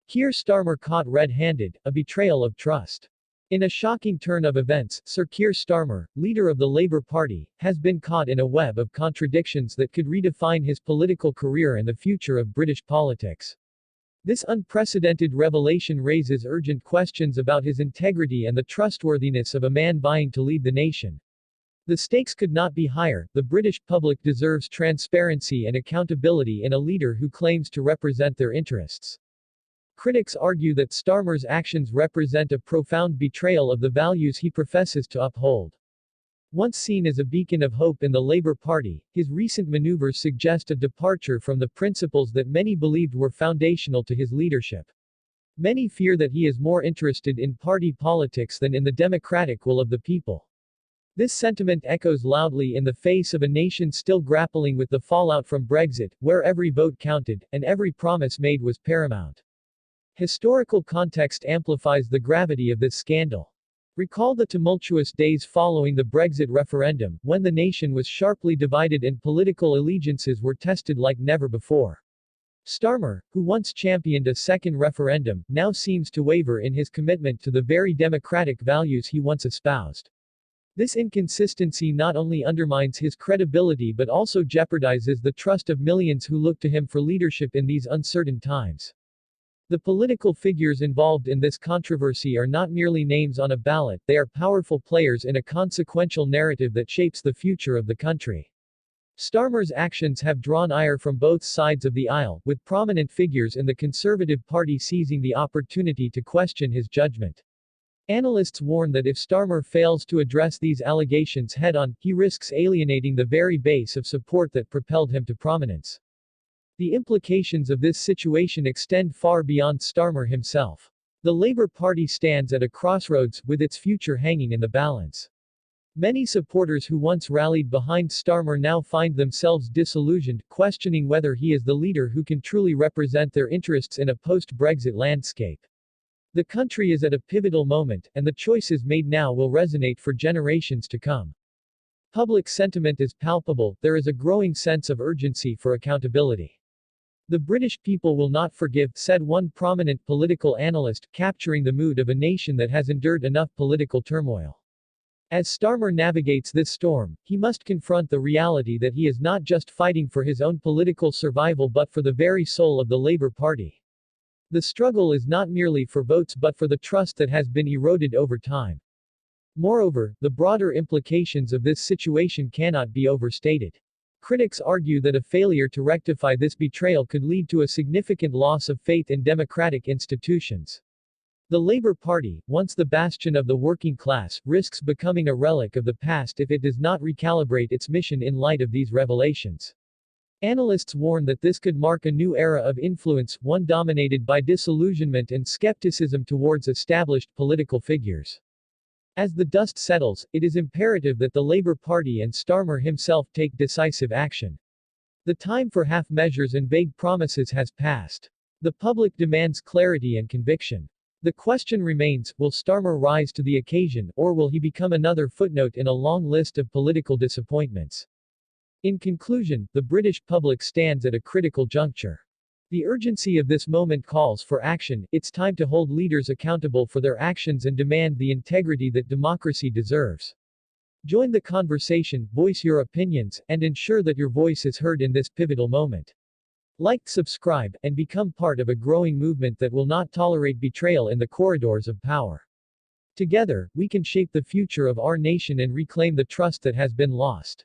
Keir Starmer caught red-handed, a betrayal of trust. In a shocking turn of events, Sir Keir Starmer, leader of the Labour Party, has been caught in a web of contradictions that could redefine his political career and the future of British politics. This unprecedented revelation raises urgent questions about his integrity and the trustworthiness of a man vying to lead the nation. The stakes could not be higher. The British public deserves transparency and accountability in a leader who claims to represent their interests. Critics argue that Starmer's actions represent a profound betrayal of the values he professes to uphold. Once seen as a beacon of hope in the Labour Party, his recent maneuvers suggest a departure from the principles that many believed were foundational to his leadership. Many fear that he is more interested in party politics than in the democratic will of the people. This sentiment echoes loudly in the face of a nation still grappling with the fallout from Brexit, where every vote counted, and every promise made was paramount. Historical context amplifies the gravity of this scandal. Recall the tumultuous days following the Brexit referendum, when the nation was sharply divided and political allegiances were tested like never before. Starmer, who once championed a second referendum, now seems to waver in his commitment to the very democratic values he once espoused. This inconsistency not only undermines his credibility but also jeopardizes the trust of millions who look to him for leadership in these uncertain times. The political figures involved in this controversy are not merely names on a ballot, they are powerful players in a consequential narrative that shapes the future of the country. Starmer's actions have drawn ire from both sides of the aisle, with prominent figures in the Conservative Party seizing the opportunity to question his judgment. Analysts warn that if Starmer fails to address these allegations head-on, he risks alienating the very base of support that propelled him to prominence. The implications of this situation extend far beyond Starmer himself. The Labour Party stands at a crossroads, with its future hanging in the balance. Many supporters who once rallied behind Starmer now find themselves disillusioned, questioning whether he is the leader who can truly represent their interests in a post-Brexit landscape. The country is at a pivotal moment, and the choices made now will resonate for generations to come. Public sentiment is palpable, there is a growing sense of urgency for accountability. The British people will not forgive, said one prominent political analyst, capturing the mood of a nation that has endured enough political turmoil. As Starmer navigates this storm, he must confront the reality that he is not just fighting for his own political survival but for the very soul of the Labour Party. The struggle is not merely for votes but for the trust that has been eroded over time. Moreover, the broader implications of this situation cannot be overstated. Critics argue that a failure to rectify this betrayal could lead to a significant loss of faith in democratic institutions. The Labour Party, once the bastion of the working class, risks becoming a relic of the past if it does not recalibrate its mission in light of these revelations. Analysts warn that this could mark a new era of influence, one dominated by disillusionment and skepticism towards established political figures. As the dust settles, it is imperative that the Labour Party and Starmer himself take decisive action. The time for half measures and vague promises has passed. The public demands clarity and conviction. The question remains, will Starmer rise to the occasion, or will he become another footnote in a long list of political disappointments? In conclusion, the British public stands at a critical juncture. The urgency of this moment calls for action. It's time to hold leaders accountable for their actions and demand the integrity that democracy deserves. Join the conversation, voice your opinions, and ensure that your voice is heard in this pivotal moment. Like, subscribe, and become part of a growing movement that will not tolerate betrayal in the corridors of power. Together, we can shape the future of our nation and reclaim the trust that has been lost.